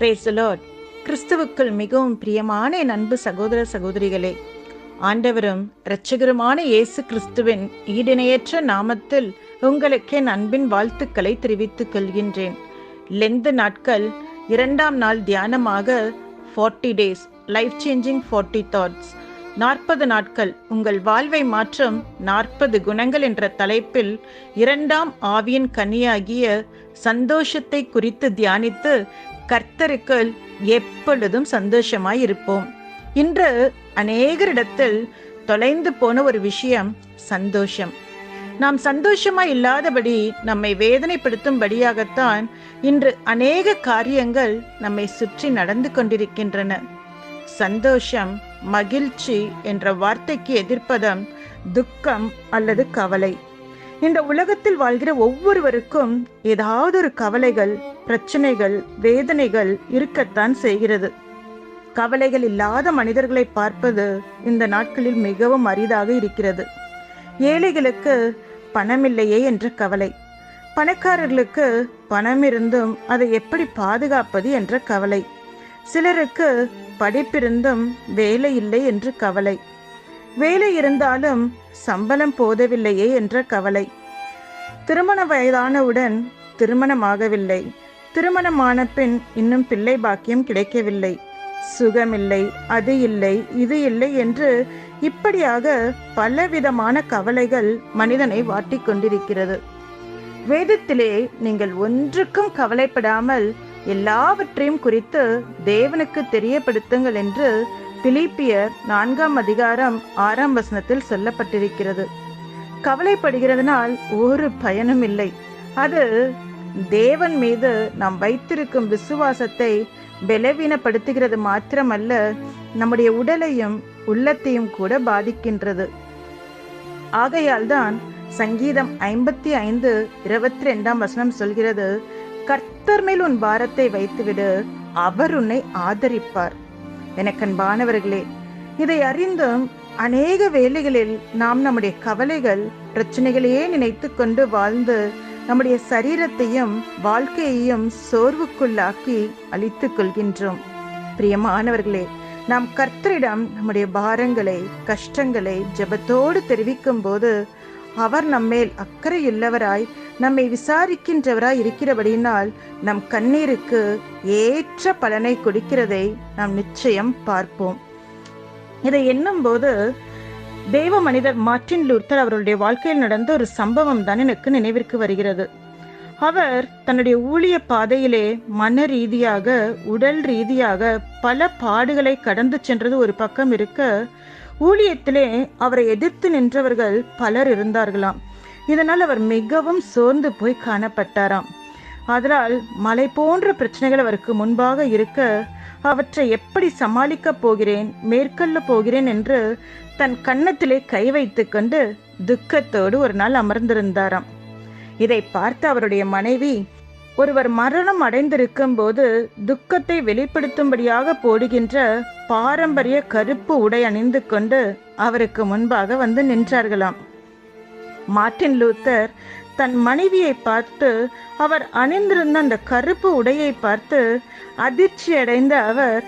Praise the Lord. கிறிஸ்துவுக்குள் மிகவும் பிரியமான என் அன்பு சகோதர சகோதரிகளே, ஆண்டவரும் இரட்சகருமான இயேசு கிறிஸ்துவின் ஈடிணையற்ற நாமத்தில் உங்களுக்கு என் அன்பின் வாழ்த்துக்களை தெரிவித்துக் கொள்கின்றேன். லெந்து நாட்கள் 2ஆம் நாள் தியானமாக 40 days லைஃப் சேஞ்சிங் 40 thoughts, 40 நாட்கள் உங்கள் வாழ்வை மாற்றும் 40 குணங்கள் என்ற தலைப்பில் 2ஆம் ஆவியின் கனியாகிய சந்தோஷத்தை குறித்து தியானித்து கர்த்தருக்குள் எப்பொழுதும் சந்தோஷமாய் இருப்போம். இன்று அநேகரிடத்தில் தொலைந்து போன ஒரு விஷயம் சந்தோஷம். நாம் சந்தோஷமாய் இல்லாதபடி நம்மை வேதனைப்படுத்தும்படியாகத்தான் இன்று அநேக காரியங்கள் நம்மை சுற்றி நடந்து கொண்டிருக்கின்றன. சந்தோஷம், மகிழ்ச்சி என்ற வார்த்தைக்கு எதிர்ப்பதம் துக்கம் அல்லது கவலை. இந்த உலகத்தில் வாழ்கிற ஒவ்வொருவருக்கும் ஏதாவது ஒரு கவலைகள், பிரச்சனைகள், வேதனைகள் இருக்கத்தான் செய்கிறது. கவலைகள் இல்லாத மனிதர்களை பார்ப்பது இந்த நாட்களில் மிகவும் அரிதாக இருக்கிறது. ஏழைகளுக்கு பணமில்லையே என்ற கவலை, பணக்காரர்களுக்கு பணம் இருந்தும் அதை எப்படி பாதுகாப்பது என்ற கவலை, சிலருக்கு படிப்பிருந்தும் வேலை இல்லை என்று கவலை, வேலை இருந்தாலும் சம்பளம் போதவில்லையே என்ற கவலை, திருமண வயதானவுடன் திருமணமாகவில்லை, திருமணமான பின் இன்னும் பிள்ளை பாக்கியம் கிடைக்கவில்லை, சுகமில்லை, அது இல்லை, இது இல்லை என்று இப்படியாக பலவிதமான கவலைகள் மனிதனை வாட்டிக் கொண்டிருக்கிறது. வேதத்திலே நீங்கள் ஒன்றுக்கும் கவலைப்படாமல் எல்லாவற்றையும் குறித்து தேவனுக்கு தெரியப்படுத்துங்கள் என்று பிலிப்பியர் 4ஆம் அதிகாரம் 6ஆம் வசனத்தில் சொல்லப்பட்டிருக்கிறது. கவலைப்படுகிறதுனால் ஒரு பயனும் இல்லை. அது தேவன் மீது நாம் வைத்திருக்கும் விசுவாசத்தை பலவீனப்படுத்துகிறது மாத்திரமல்ல, நம்முடைய உடலையும் உள்ளத்தையும் கூட பாதிக்கின்றது. ஆகையால் தான் சங்கீதம் 55:22ஆம் வசனம் சொல்கிறது, கர்த்தர் மேல் உன் பாரத்தை வைத்துவிடு, அவர் உன்னை ஆதரிப்பார். எனக்கன்பானவர்களே, இதை அறிந்தும் அநேக வேளைகளில் நாம் நம்முடைய கவலைகள், பிரச்சனைகளையே நினைத்து கொண்டு வாழ்ந்து நம்முடைய சரீரத்தையும் வாழ்க்கையையும் சோர்வுக்குள்ளாக்கி அழித்துக் கொள்கின்றோம். பிரியமானவர்களே, நாம் கர்த்தரிடம் நம்முடைய பாரங்களை, கஷ்டங்களை ஜெபத்தோடு தெரிவிக்கும் போது அவர் நம்மேல் அக்கறையுள்ளவராய் நம்மை விசாரிக்கின்றவராய் இருக்கிறபடியினால் நம் கண்ணீருக்கு ஏற்ற பலனை கொடுக்கிறதை நாம் நிச்சயம் பார்ப்போம். இதை எண்ணும் போது தேவ மனிதர் மார்ட்டின் லூத்தர் அவருடைய வாழ்க்கையில் நடந்த ஒரு சம்பவம் தான் எனக்கு நினைவிற்கு வருகிறது. அவர் தன்னுடைய ஊழிய பாதையிலே மன ரீதியாக, உடல் ரீதியாக பல பாடுகளை கடந்து சென்றது ஒரு பக்கம் இருக்க, ஊழியத்திலே அவரை எதிர்த்து நின்றவர்கள் பலர் இருந்தார்களாம். இதனால் அவர் மிகவும் சோர்ந்து போய் காணப்பட்டாராம். அதனால் மலை போன்ற பிரச்சனைகள் அவருக்கு முன்பாக இருக்க, அவற்றை எப்படி சமாளிக்கப் போகிறேன், மேற்கொள்ள போகிறேன் என்று தன் கன்னத்திலே கை வைத்து கொண்டு துக்கத்தோடு ஒரு நாள் அமர்ந்திருந்தாராம். இதை பார்த்த அவருடைய மனைவி, ஒருவர் மரணம் அடைந்திருக்கும் போது துக்கத்தை வெளிப்படுத்தும்படியாக போடுகின்ற பாரம்பரிய கருப்பு உடை அணிந்து கொண்டு அவருக்கு முன்பாக வந்து நின்றார்களாம். மார்ட்டின் லூத்தர் தன் மனைவியை பார்த்து, அவர் அணிந்திருந்த அந்த கருப்பு உடையை பார்த்து அதிர்ச்சி அடைந்த அவர்,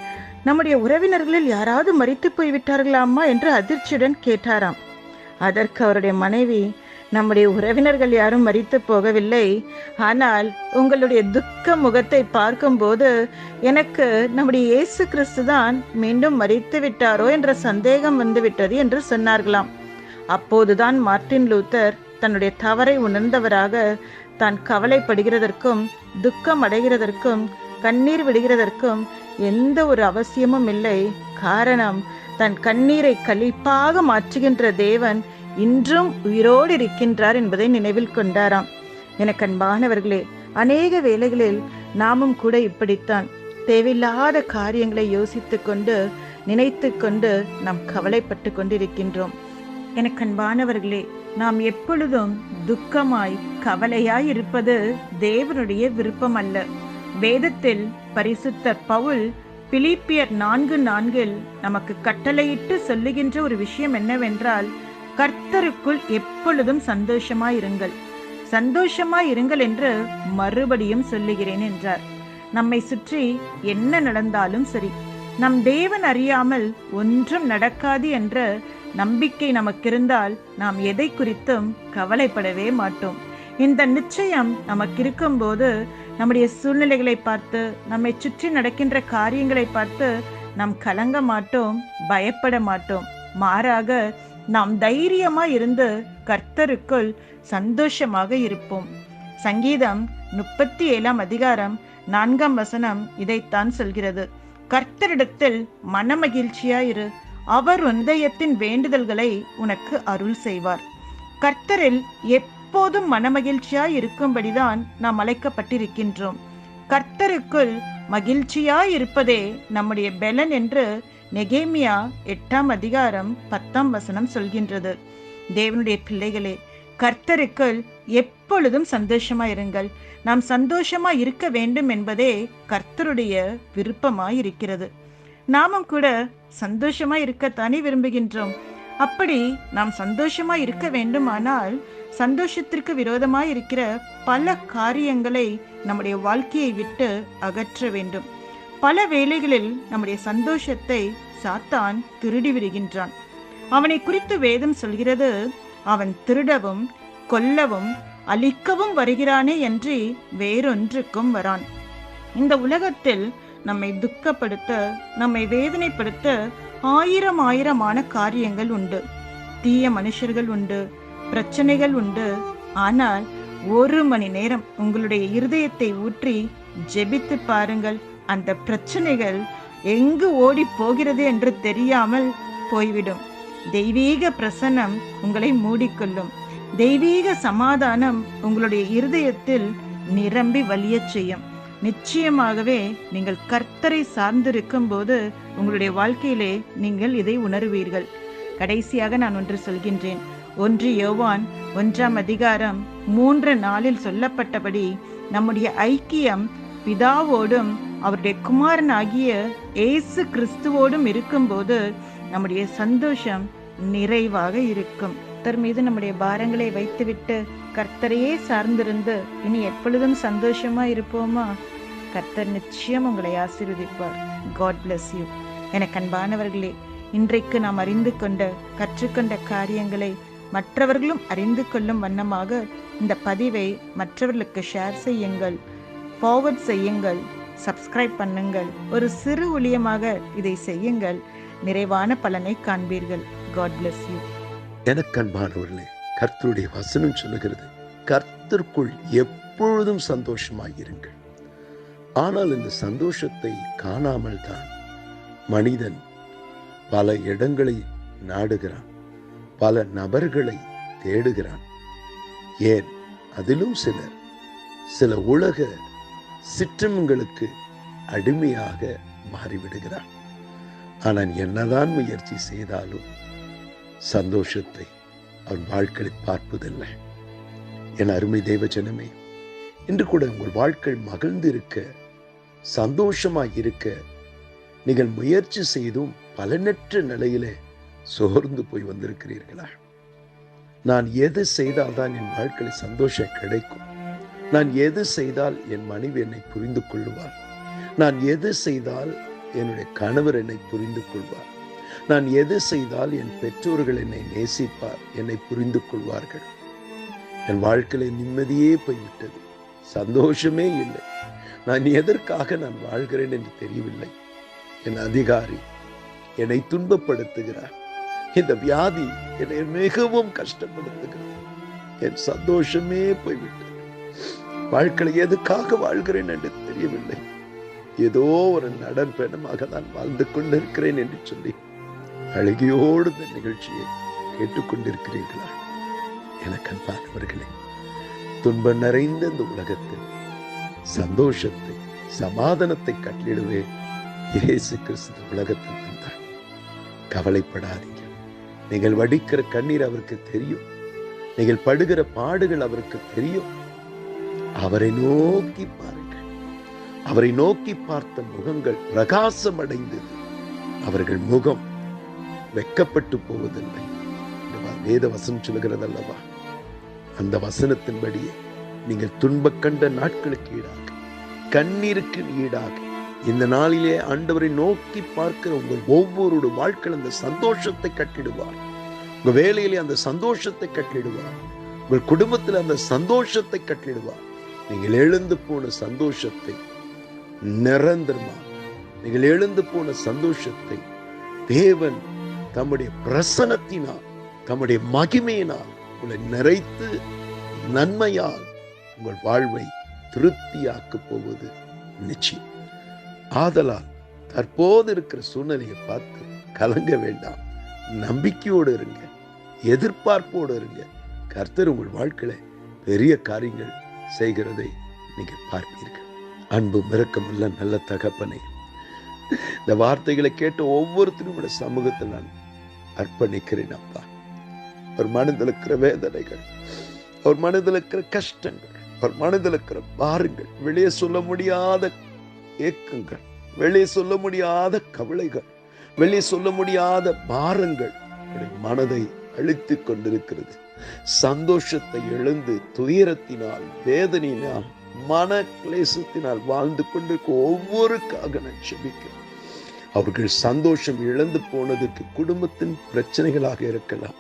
நம்முடைய உறவினர்களில் யாராவது மரித்து போய்விட்டார்களாமா என்று அதிர்ச்சியுடன் கேட்டாராம். அதற்கு அவருடைய மனைவி, நம்முடைய உறவினர்கள் யாரும் மரித்து போகவில்லை, ஆனால் உங்களுடைய துக்க முகத்தை பார்க்கும்போது எனக்கு நம்முடைய இயேசு கிறிஸ்து தான் மீண்டும் மரித்து விட்டாரோ என்ற சந்தேகம் வந்துவிட்டது என்று சொன்னார்களாம். அப்போதுதான் மார்ட்டின் லூத்தர் தன்னுடைய தவறை உணர்ந்தவராக, தான் கவலைப்படுகிறதற்கும் துக்கம் அடைகிறதற்கும் கண்ணீர் விடுகிறதற்கும் எந்த ஒரு அவசியமும் இல்லை. காரணம், தன் கண்ணீரை களிப்பாக மாற்றுகின்ற தேவன் இன்றும் உயிரோடு இருக்கின்றார் என்பதை நினைவில் கொண்டாராம். எனக்கு அன்பானவர்களே, அநேக வேளைகளில் நாமும் கூட இப்படித்தான் தேவையில்லாத காரியங்களை யோசித்து கொண்டு, நினைத்து கொண்டு நாம் கவலைப்பட்டு கொண்டிருக்கின்றோம். எனக்கு அன்பானவர்களே, நாம் எப்பொழுதும் துக்கமாய் கவலையாய் இருப்பது தேவனுடைய விருப்பம் அல்ல. வேதத்தில் பரிசுத்தர் பவுல் பிலிப்பியர் 4:4 நமக்கு கட்டளையிட்டு சொல்லுகின்ற ஒரு விஷயம் என்னவென்றால், கர்த்தருக்குள் எப்பொழுதும் சந்தோஷமாயிருங்கள், சந்தோஷமாயிருங்கள் என்று மறுபடியும் சொல்லுகிறேன் என்றார். நம்மை சுற்றி என்ன நடந்தாலும் சரி, நம் தேவன் அறியாமல் ஒன்றும் நடக்காது என்ற நம்பிக்கை நமக்கு இருந்தால் நாம் எதை குறித்தும் கவலைப்படவே மாட்டோம். இந்த நிச்சயம் நமக்கு இருக்கும்போது நம்முடைய சூழ்நிலைகளை பார்த்து, நம்மை சுற்றி நடக்கின்ற காரியங்களை பார்த்து நாம் கலங்க மாட்டோம், பயப்பட மாட்டோம். மாறாக நாம் தைரியமா இருந்து கர்த்தருக்குள் சந்தோஷமாக இருப்போம். சங்கீதம் 37 அதிகாரம் 4 இதைத்தான் சொல்கிறது. கர்த்தரிடத்தில் மனமகிழ்ச்சியாயிரு, அவர் உந்தயத்தின் வேண்டுதல்களை உனக்கு அருள் செய்வார். கர்த்தரில் எப்போதும் மனமகிழ்ச்சியாய் இருக்கும்படிதான் நாம் அழைக்கப்பட்டிருக்கின்றோம். கர்த்தருக்குள் மகிழ்ச்சியாய் இருப்பதே நம்முடைய பெலன் என்று நெகேமியா 8 அதிகாரம் 10 சொல்கின்றது. தேவனுடைய பிள்ளைகளே, கர்த்தருக்குள் எப்பொழுதும் சந்தோஷமாயிருங்கள். நாம் சந்தோஷமா இருக்க வேண்டும் என்பதே கர்த்தருடைய விருப்பமாய் இருக்கிறது. நாமும் கூட சந்தோஷமா இருக்கத்தானே விரும்புகின்றோம். அப்படி நாம் சந்தோஷமா இருக்க வேண்டுமானால் சந்தோஷத்திற்கு விரோதமாய் இருக்கிற பல காரியங்களை நம்முடைய வாழ்க்கையை விட்டு அகற்ற வேண்டும். பல வேளைகளில் நம்முடைய சந்தோஷத்தை சாத்தான் திருடி விடுகின்றான். அவனை குறித்து வேதம் சொல்கிறது, அவன் திருடவும் கொல்லவும் அழிக்கவும் வருகிறானே என்று வேறொன்றுக்கும் வரான். இந்த உலகத்தில் நம்மை துக்கப்படுத்த, நம்மை வேதனைப்படுத்த ஆயிரமான காரியங்கள் உண்டு. தீய மனுஷர்கள் உண்டு, பிரச்சனைகள் உண்டு. ஆனால் 1 மணி நேரம் உங்களுடைய இருதயத்தை ஊற்றி ஜெபித்து பாருங்கள், அந்த பிரச்சனைகள் எங்கு ஓடி போகிறது என்று தெரியாமல் போய்விடும். தெய்வீக பிரசன்னம் உங்களை மூடிக்கொள்ளும். தெய்வீக சமாதானம் உங்களுடைய இருதயத்தில் நிரம்பி வலியச் செய்யும். நிச்சயமாகவே நீங்கள் கர்த்தரை சார்ந்திருக்கும் போது உங்களுடைய வாழ்க்கையிலே நீங்கள் இதை உணர்வீர்கள். கடைசியாக நான் ஒன்று சொல்கின்றேன். 1 யோவான் 1 அதிகாரம் 3 சொல்லப்பட்டபடி நம்முடைய ஐக்கியம் பிதாவோடும் அவருடைய குமாரன் ஆகிய இயேசு கிறிஸ்துவோடும் இருக்கும்போது நம்முடைய சந்தோஷம் நிறைவாக இருக்கும். கர்த்தர் மீது நம்முடைய பாரங்களை வைத்துவிட்டு கர்த்தரையே சார்ந்திருந்து இனி எப்பொழுதும் சந்தோஷமா இருப்போமா? கர்த்தர் நிச்சயம் உங்களை ஆசீர்வதிப்பார். God bless you. எனக்கு அன்பானவர்களே, இன்றைக்கு நாம் அறிந்து கொண்ட கற்றுக்கொண்ட காரியங்களை மற்றவர்களும் அறிந்து கொள்ளும் வண்ணமாக இந்த பதிவை மற்றவர்களுக்கு ஷேர் செய்யுங்கள், ஃபார்வர்ட் செய்யுங்கள், சப்ஸ்கிரைப் பண்ணுங்கள். ஒரு சிறு ஊழியமாக இதை செய்யுங்கள். நிறைவான பலனை காண்பீர்கள். God bless you. எனக்கு அன்பானவர்களே, கர்த்தருடைய வசனம் சொல்லுகிறது, கர்த்தருக்குள் எப்பொழுதும் சந்தோஷமாயிருங்கள். ஆனால் இந்த சந்தோஷத்தை காணாமல் தான் மனிதன் பல இடங்களை நாடுகிறான், பல நபர்களை தேடுகிறான். ஏன், அதிலும் சில உலக சிற்றங்களுக்கு அடிமையாக மாறிவிடுகிறான். ஆனால் என்னதான் முயற்சி செய்தாலும் சந்தோஷத்தை அவன் வாழ்க்கையில் பார்ப்பதில்லை. என் அருமை தெய்வ ஜனமே, இன்று கூட உங்கள் வாழ்க்கை மகிழ்ந்து இருக்க, சந்தோஷமாய் இருக்க நீங்கள் முயற்சி செய்தும் பலனற்ற நிலையிலே சோர்ந்து போய் வந்திருக்கிறீர்களா? நான் எது செய்தால்தான் என் வாழ்க்கையில் சந்தோஷம் கிடைக்கும்? நான் எது செய்தால் என் மனைவி என்னை புரிந்து கொள்வார்? நான் எது செய்தால் என்னுடைய கணவர் என்னை புரிந்து கொள்வார்? நான் எது செய்தால் என் பெற்றோர்கள் என்னை நேசிப்பார், என்னை புரிந்து கொள்வார்கள்? என் வாழ்க்கையில நிம்மதியே போய்விட்டது, சந்தோஷமே இல்லை. நான் எதற்காக நான் வாழ்கிறேன் என்று தெரியவில்லை. என் அதிகாரி என்னை துன்பப்படுத்துகிறார், இந்த வியாதி என்னை மிகவும் கஷ்டப்படுத்துகிறது, என் சந்தோஷமே போய்விட்டது. வாழ்க்கையில் எதுக்காக வாழ்கிறேன் என்று தெரியவில்லை. ஏதோ ஒரு நடன்பயணமாக நான் வாழ்ந்து கொண்டிருக்கிறேன் என்று சொல்லி அழுகையோடு இந்த நிகழ்ச்சியை கேட்டுக்கொண்டிருக்கிறீர்களா? எனக்கு அன்பானவர்களே, துன்பம் நிறைந்த இந்த உலகத்தில் சந்தோஷத்தை, சமாதானத்தை கட்டளிடவே இயேசு கிறிஸ்து உலகத்தில் வந்தார். கவலைப்படாதீங்க. நீங்கள் வடிக்கிற கண்ணீர் அவருக்கு தெரியும், நீங்கள் படுகிற பாடுகள் அவருக்கு தெரியும். அவரை நோக்கி பாருங்கள். அவரை நோக்கி பார்த்த முகங்கள் பிரகாசம் அடைந்தது. அவர்கள் முகம் வெட்கப்பட்டு போவதில்லை. வேத வசனம் சொல்லுகிறது அல்லவா? அந்த வசனத்தின்படியே நீங்கள் துன்ப கண்ட நாட்களுக்கு ஈடாக கண்ணீருக்கு ஈடாக இந்த நாளிலே ஆண்டவரை நோக்கி பார்க்கிற உங்கள் ஒவ்வொருடைய வாழ்க்கையில் அந்த சந்தோஷத்தை கட்டிடுவார். உங்க வேலையிலே அந்த சந்தோஷத்தை கட்டிடுவார். உங்கள் குடும்பத்தில் அந்த சந்தோஷத்தை கட்டிடுவார். நீங்கள் எழுந்து போன சந்தோஷத்தை நிரந்தரமாக, நீங்கள் எழுந்து போன சந்தோஷத்தை தேவன் தம்முடைய பிரசன்னத்தினால், தம்முடைய மகிமையினால் உங்களை நிறைத்து நன்மையால் உங்கள் வாழ்வை திருப்தியாக்கப் போவது நிச்சயம். ஆதலால் தற்போது இருக்கிற சூழ்நிலையை பார்த்து கலங்க வேண்டாம். நம்பிக்கையோடு இருங்க, எதிர்பார்ப்போடு இருங்க. கர்த்தர் உங்கள் வாழ்க்கையில பெரிய காரியங்கள் செய்கிறதை நீங்க பார்ப்பீர்கள். அன்பு இரக்கமுள்ள நல்ல தகப்பனே, இந்த வார்த்தைகளை கேட்ட ஒவ்வொருத்தரும் சமூகத்தில் நான் அர்ப்பணிக்கிறேன் அப்பா. அவர் மனதில் இருக்கிற வேதனைகள், அவர் மனதில் இருக்கிற கஷ்டங்கள், அவர் மனதில் இருக்கிற பாரங்கள், வெளியே சொல்ல முடியாத ஏக்கங்கள், வெளியே சொல்ல முடியாத கவலைகள், வெளியே சொல்ல முடியாத பாரங்கள் மனதை அழித்துக் கொண்டிருக்கிறது. சந்தோஷத்தை இழந்து துயரத்தினால், வேதனையினால், மன கிளேசத்தினால் வாழ்ந்து கொண்டிருக்க ஒவ்வொருக்காக நான் ஜெபிக்கிறேன். அவர்கள் சந்தோஷம் இழந்து போனதுக்கு குடும்பத்தின் பிரச்சனைகளாக இருக்கலாம்,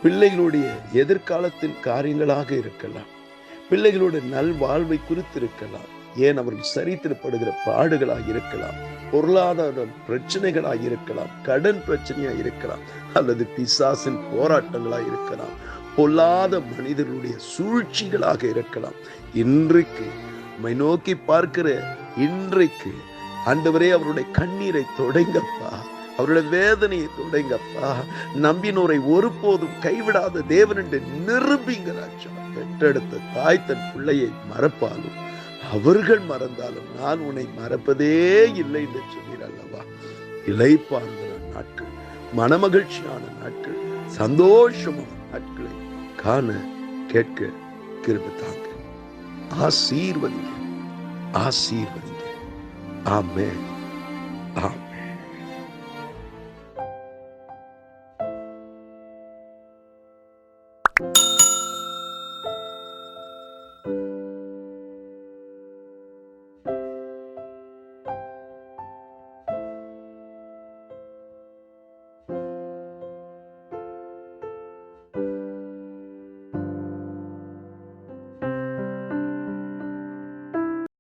பிள்ளைகளுடைய எதிர்காலத்தின் காரியங்களாக இருக்கலாம், பிள்ளைகளுடைய நல்வாழ்வை குறித்து இருக்கலாம், ஏன் அவர்கள் சரித்திரப்படுகிற பாடுகளாக இருக்கலாம், பொருளாதார பிரச்சனைகளாக இருக்கலாம், கடன் பிரச்சனையாக இருக்கலாம், அல்லது பிசாசின் போராட்டங்களாக இருக்கலாம், பொல்லாத மனிதர்களுடைய சூழ்ச்சிகளாக இருக்கலாம். இன்றைக்கு உம்மை நோக்கி பார்க்கிற இன்றைக்கு ஆண்டவரே அவருடைய கண்ணீரை தொடங்கப்பா, அவருடைய வேதனையை தொடங்கப்பா. நம்பினோரை ஒருபோதும் கைவிடாத தேவன் என்று நிரூபிங்கராஜா. பெற்றெடுத்த தாய் தன் பிள்ளையை மறப்பாலும் அவர்கள் மறந்தாலும் நான் உன்னை மறப்பதே இல்லை என்று சொன்னீர் அல்லவா. இளைப்பாறுதல நாட்கள், மனமகிழ்ச்சியான நாட்கள், சந்தோஷமான நாட்களை காண கேட்க கிருபை தாங்க. ஆசீர்வதிங்க, ஆசீர்வதிங்க. ஆமென். ஆமென்.